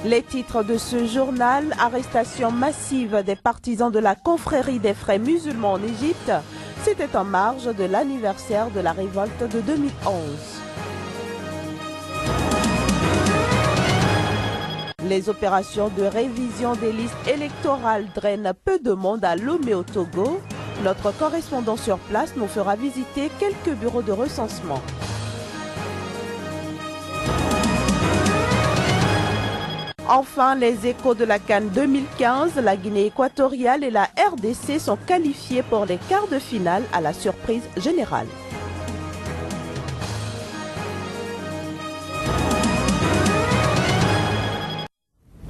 Les titres de ce journal: arrestation massive des partisans de la confrérie des frères musulmans en Égypte. C'était en marge de l'anniversaire de la révolte de 2011. Les opérations de révision des listes électorales drainent peu de monde à Lomé au Togo. Notre correspondant sur place nous fera visiter quelques bureaux de recensement. Enfin, les échos de la CAN 2015, la Guinée équatoriale et la RDC sont qualifiés pour les quarts de finale à la surprise générale.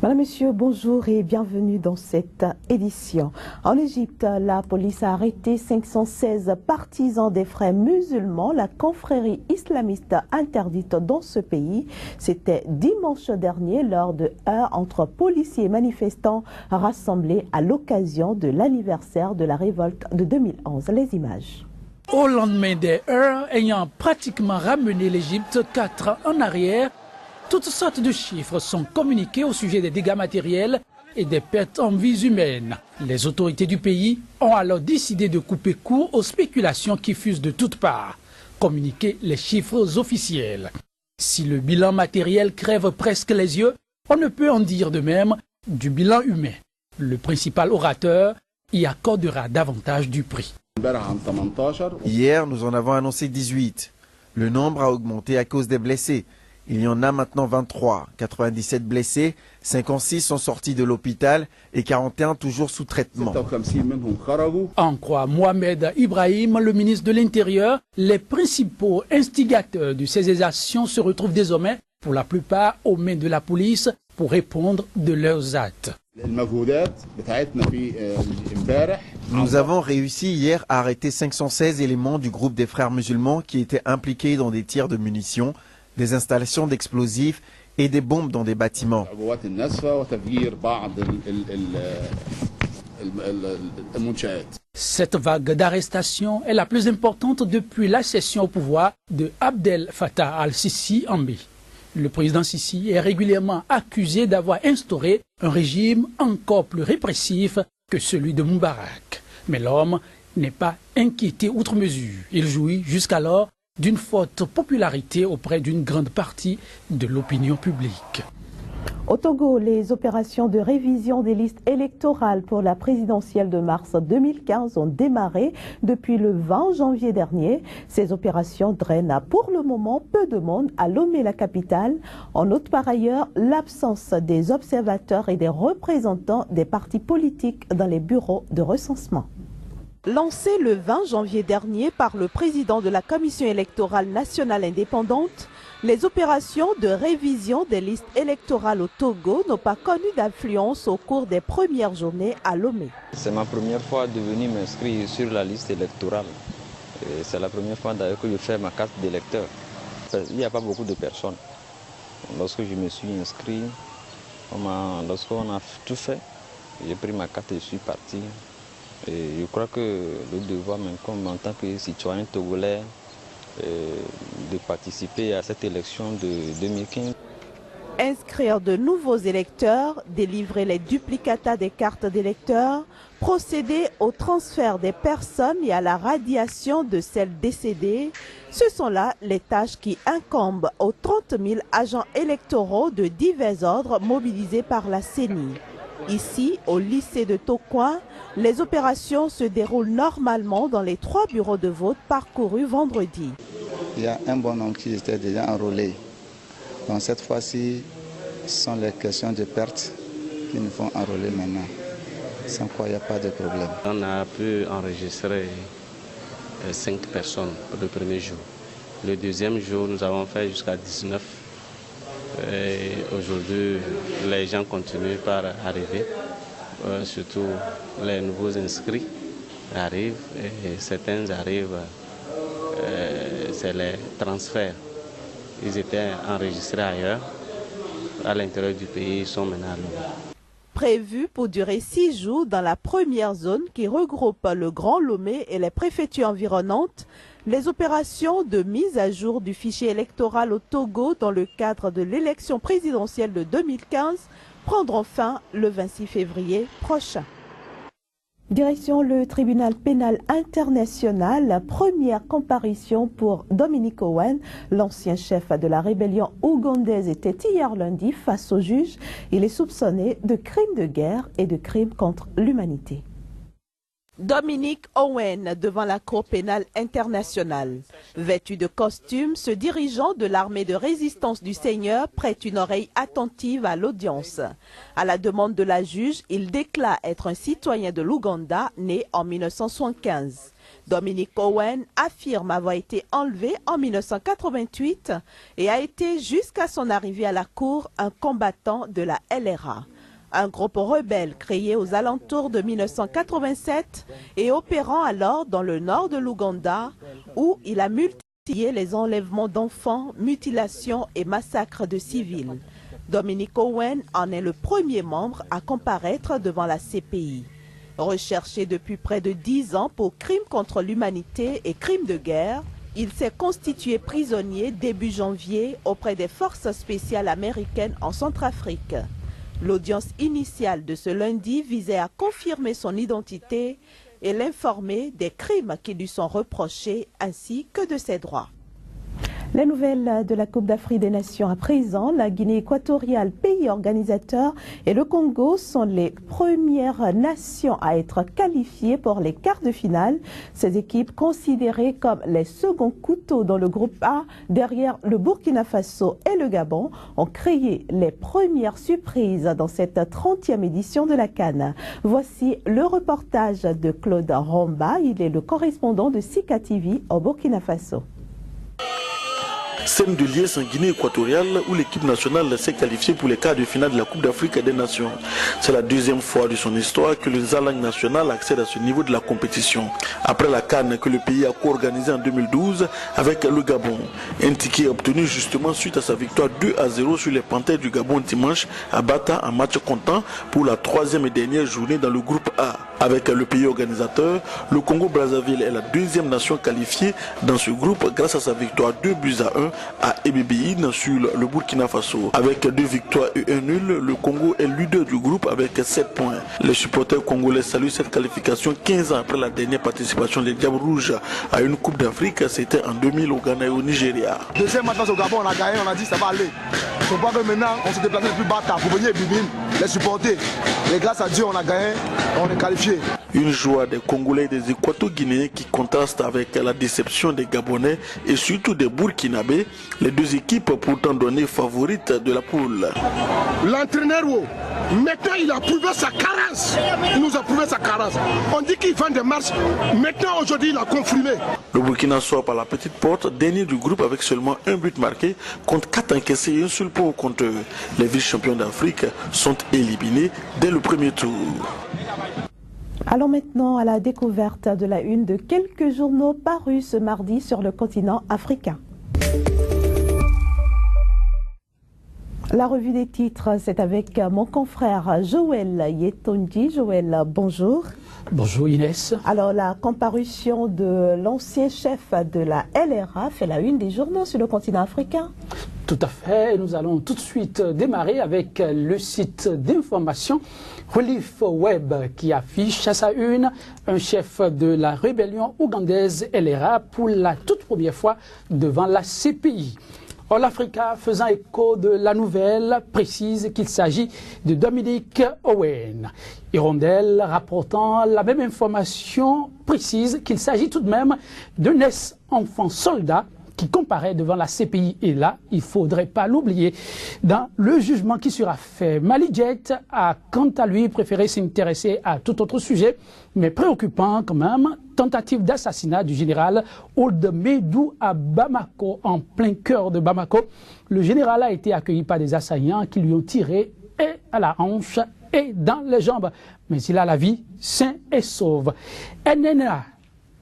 Madame, Monsieur, bonjour et bienvenue dans cette édition. En Égypte, la police a arrêté 516 partisans des frères musulmans, la confrérie islamiste interdite dans ce pays. C'était dimanche dernier lors de heurts entre policiers et manifestants rassemblés à l'occasion de l'anniversaire de la révolte de 2011. Les images. Au lendemain des heurts ayant pratiquement ramené l'Égypte 4 ans en arrière, toutes sortes de chiffres sont communiqués au sujet des dégâts matériels et des pertes en vies humaines. Les autorités du pays ont alors décidé de couper court aux spéculations qui fusent de toutes parts. Communiquer les chiffres officiels. Si le bilan matériel crève presque les yeux, on ne peut en dire de même du bilan humain. Le principal orateur y accordera davantage du prix. Hier, nous en avons annoncé 18. Le nombre a augmenté à cause des blessés. Il y en a maintenant 23, 97 blessés, 56 sont sortis de l'hôpital et 41 toujours sous traitement. En croit Mohamed Ibrahim, le ministre de l'Intérieur, les principaux instigateurs de ces actions se retrouvent désormais, pour la plupart, aux mains de la police pour répondre de leurs actes. Nous avons réussi hier à arrêter 516 éléments du groupe des frères musulmans qui étaient impliqués dans des tirs de munitions, des installations d'explosifs et des bombes dans des bâtiments. Cette vague d'arrestations est la plus importante depuis l'accession au pouvoir de Abdel Fattah al-Sisi en mai. Le président Sisi est régulièrement accusé d'avoir instauré un régime encore plus répressif que celui de Moubarak. Mais l'homme n'est pas inquiété outre mesure. Il jouit jusqu'alors d'une forte popularité auprès d'une grande partie de l'opinion publique. Au Togo, les opérations de révision des listes électorales pour la présidentielle de mars 2015 ont démarré depuis le 20 janvier dernier. Ces opérations drainent pour le moment peu de monde à Lomé, la capitale. On note par ailleurs l'absence des observateurs et des représentants des partis politiques dans les bureaux de recensement. Lancé le 20 janvier dernier par le président de la Commission électorale nationale indépendante, les opérations de révision des listes électorales au Togo n'ont pas connu d'affluence au cours des premières journées à Lomé. C'est ma première fois de venir m'inscrire sur la liste électorale. C'est la première fois d'ailleurs que je fais ma carte d'électeur. Il n'y a pas beaucoup de personnes. Lorsque je me suis inscrit, lorsqu'on a tout fait, j'ai pris ma carte et je suis parti. Et je crois que le devoir, même comme en tant que citoyen togolais, de participer à cette élection de 2015. Inscrire de nouveaux électeurs, délivrer les duplicata des cartes d'électeurs, procéder au transfert des personnes et à la radiation de celles décédées, ce sont là les tâches qui incombent aux 30 000 agents électoraux de divers ordres mobilisés par la CENI. Ici, au lycée de Tokoin, les opérations se déroulent normalement dans les 3 bureaux de vote parcourus vendredi. Il y a un bon nombre qui étaient déjà enrôlés. Donc cette fois-ci, ce sont les questions de perte qui nous font enrôler maintenant. Sans quoi il n'y a pas de problème. On a pu enregistrer 5 personnes pour le premier jour. Le deuxième jour, nous avons fait jusqu'à 19. Aujourd'hui, les gens continuent par arriver, surtout les nouveaux inscrits arrivent et certains arrivent, c'est les transferts. Ils étaient enregistrés ailleurs, à l'intérieur du pays, ils sont maintenant à Lomé. Prévu pour durer 6 jours dans la première zone qui regroupe le Grand Lomé et les préfectures environnantes, les opérations de mise à jour du fichier électoral au Togo dans le cadre de l'élection présidentielle de 2015 prendront fin le 26 février prochain. Direction le tribunal pénal international, première comparution pour Dominic Owens, l'ancien chef de la rébellion ougandaise, était hier lundi face au juge. Il est soupçonné de crimes de guerre et de crimes contre l'humanité. Dominic Owens devant la Cour pénale internationale. Vêtu de costume, ce dirigeant de l'armée de résistance du Seigneur prête une oreille attentive à l'audience. À la demande de la juge, il déclare être un citoyen de l'Ouganda né en 1975. Dominic Owens affirme avoir été enlevé en 1988 et a été jusqu'à son arrivée à la Cour un combattant de la LRA. Un groupe rebelle créé aux alentours de 1987 et opérant alors dans le nord de l'Ouganda, où il a multiplié les enlèvements d'enfants, mutilations et massacres de civils. Dominic Owens en est le premier membre à comparaître devant la CPI. Recherché depuis près de 10 ans pour crimes contre l'humanité et crimes de guerre, il s'est constitué prisonnier début janvier auprès des forces spéciales américaines en Centrafrique. L'audience initiale de ce lundi visait à confirmer son identité et l'informer des crimes qui lui sont reprochés ainsi que de ses droits. Les nouvelles de la Coupe d'Afrique des Nations à présent. La Guinée équatoriale, pays organisateur, et le Congo sont les premières nations à être qualifiées pour les quarts de finale. Ces équipes, considérées comme les seconds couteaux dans le groupe A, derrière le Burkina Faso et le Gabon, ont créé les premières surprises dans cette 30e édition de la CAN. Voici le reportage de Claude Romba. Il est le correspondant de Sika TV au Burkina Faso. Scène de liesse en Guinée équatoriale où l'équipe nationale s'est qualifiée pour les quarts de finale de la Coupe d'Afrique des Nations. C'est la deuxième fois de son histoire que le Zalang national accède à ce niveau de la compétition. Après la CAN que le pays a co-organisée en 2012 avec le Gabon. Un ticket obtenu justement suite à sa victoire 2-0 sur les Panthères du Gabon dimanche à Bata en match comptant pour la troisième et dernière journée dans le groupe A. Avec le pays organisateur, le Congo-Brazzaville est la deuxième nation qualifiée dans ce groupe grâce à sa victoire 2-1 à Ebébéine sur le Burkina Faso. Avec 2 victoires et 1 nul, le Congo est leader du groupe avec 7 points. Les supporters congolais saluent cette qualification 15 ans après la dernière participation des Diables Rouges à une Coupe d'Afrique. C'était en 2000 au Ghana et au Nigeria. Deuxième match au Gabon, on a gagné, on a dit ça va aller. Il ne faut pas que maintenant on se déplace plus bas pour venir Bibine, les supporter. Et grâce à Dieu, on a gagné, on est qualifié. Une joie des Congolais et des Équato-Guinéens qui contraste avec la déception des Gabonais et surtout des Burkinabés, les deux équipes pourtant données favorites de la poule. L'entraîneur, maintenant il a prouvé sa carence. Il nous a prouvé sa carence. On dit qu'il vend des marches. Maintenant, aujourd'hui, il a confirmé. Le Burkina sort par la petite porte, dernier du groupe avec seulement 1 but marqué, contre 4 encaissés et un seul point au compteur. Les vice-champions d'Afrique sont éliminés dès le premier tour. Allons maintenant à la découverte de la une de quelques journaux parus ce mardi sur le continent africain. La revue des titres, c'est avec mon confrère Joël Yetonji. Joël, bonjour. Bonjour Inès. Alors, la comparution de l'ancien chef de la LRA fait la une des journaux sur le continent africain. Tout à fait. Nous allons tout de suite démarrer avec le site d'information Relief Web qui affiche à sa une un chef de la rébellion ougandaise LRA pour la toute première fois devant la CPI. All Africa, faisant écho de la nouvelle, précise qu'il s'agit de Dominic Owens. Hirondelle, rapportant la même information, précise qu'il s'agit tout de même d'un ex-enfant soldat qui comparaît devant la CPI. Et là, il ne faudrait pas l'oublier. Dans le jugement qui sera fait, Mali Jet a, quant à lui, préféré s'intéresser à tout autre sujet, mais préoccupant quand même, tentative d'assassinat du général Ould Meidou à Bamako, en plein cœur de Bamako. Le général a été accueilli par des assaillants qui lui ont tiré et à la hanche et dans les jambes. Mais il a la vie sain et sauve. NNA.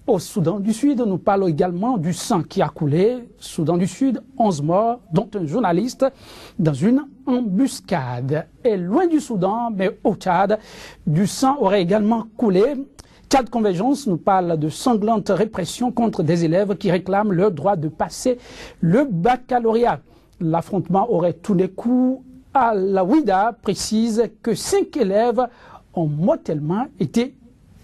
Au Soudan du Sud, nous parlons également du sang qui a coulé. Soudan du Sud, 11 morts, dont un journaliste, dans une embuscade. Et loin du Soudan, mais au Tchad, du sang aurait également coulé. Tchad Convergence nous parle de sanglante répression contre des élèves qui réclament leur droit de passer le baccalauréat. L'affrontement aurait tourné coup Al-Ouida précise que 5 élèves ont mortellement été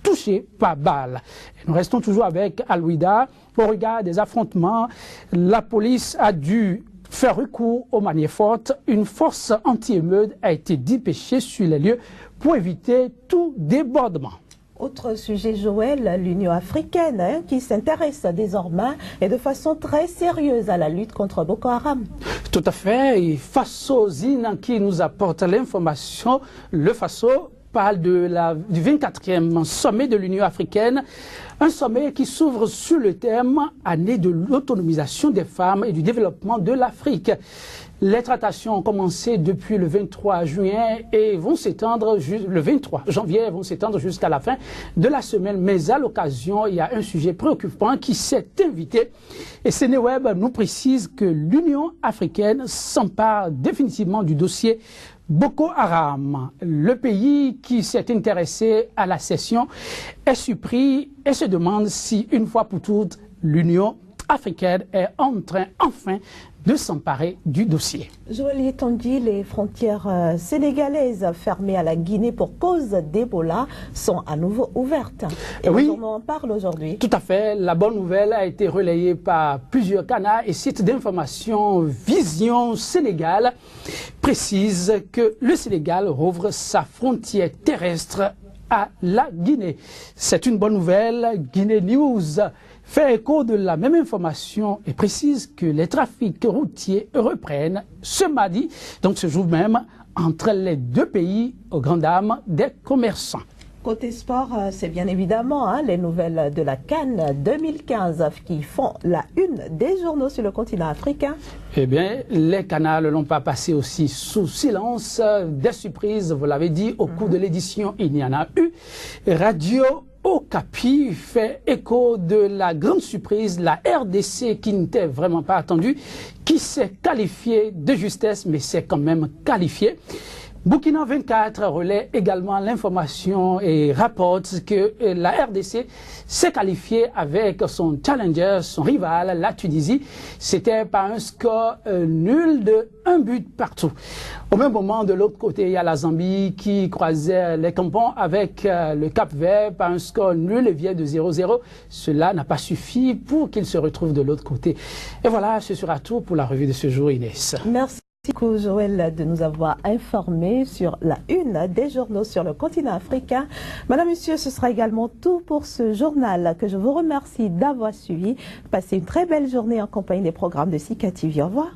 touchés par balle. Et nous restons toujours avec Al-Ouida. Au regard des affrontements, la police a dû faire recours aux manières fortes. Une force anti-émeute a été dépêchée sur les lieux pour éviter tout débordement. Autre sujet, Joël, l'Union africaine qui s'intéresse désormais et de façon très sérieuse à la lutte contre Boko Haram. Tout à fait. Et Faso Zine qui nous apporte l'information, le Faso parle du 24e sommet de l'Union africaine, un sommet qui s'ouvre sur le thème « Année de l'autonomisation des femmes et du développement de l'Afrique ». Les tractations ont commencé depuis le 23 juin et vont s'étendre le 23 janvier, vont s'étendre jusqu'à la fin de la semaine. Mais à l'occasion, il y a un sujet préoccupant qui s'est invité. Et Sénéweb nous précise que l'Union africaine s'empare définitivement du dossier Boko Haram. Le pays qui s'est intéressé à la session est surpris et se demande si, une fois pour toutes, l'Union africaine est en train, enfin, de s'emparer du dossier. Joël Tanguy, les frontières sénégalaises fermées à la Guinée pour cause d'Ebola sont à nouveau ouvertes. Et oui, on en parle aujourd'hui. Tout à fait. La bonne nouvelle a été relayée par plusieurs canaux et sites d'information. Vision Sénégal précise que le Sénégal rouvre sa frontière terrestre à la Guinée. C'est une bonne nouvelle. Guinée News fait écho de la même information et précise que les trafics routiers reprennent ce mardi, donc ce jour même, entre les deux pays aux grandes dames des commerçants. Côté sport, c'est bien évidemment les nouvelles de la CAN 2015 qui font la une des journaux sur le continent africain. Eh bien, les canaux ne l'ont pas passé aussi sous silence. Des surprises, vous l'avez dit, au cours de l'édition, il y en a eu. Radio Okapi fait écho de la grande surprise, la RDC qui n'était vraiment pas attendue, qui s'est qualifiée de justesse, mais s'est quand même qualifiée. Burkina 24 relaie également l'information et rapporte que la RDC s'est qualifiée avec son challenger, son rival, la Tunisie. C'était par un score nul de 1 but partout. Au même moment, de l'autre côté, il y a la Zambie qui croisait les campons avec le Cap-Vert par un score nul et vient de 0-0. Cela n'a pas suffi pour qu'il se retrouve de l'autre côté. Et voilà, ce sera tout pour la revue de ce jour, Inès. Merci. Merci beaucoup Joël de nous avoir informés sur la une des journaux sur le continent africain. Madame, Monsieur, ce sera également tout pour ce journal que je vous remercie d'avoir suivi. Passez une très belle journée en compagnie des programmes de Sika TV. Au revoir.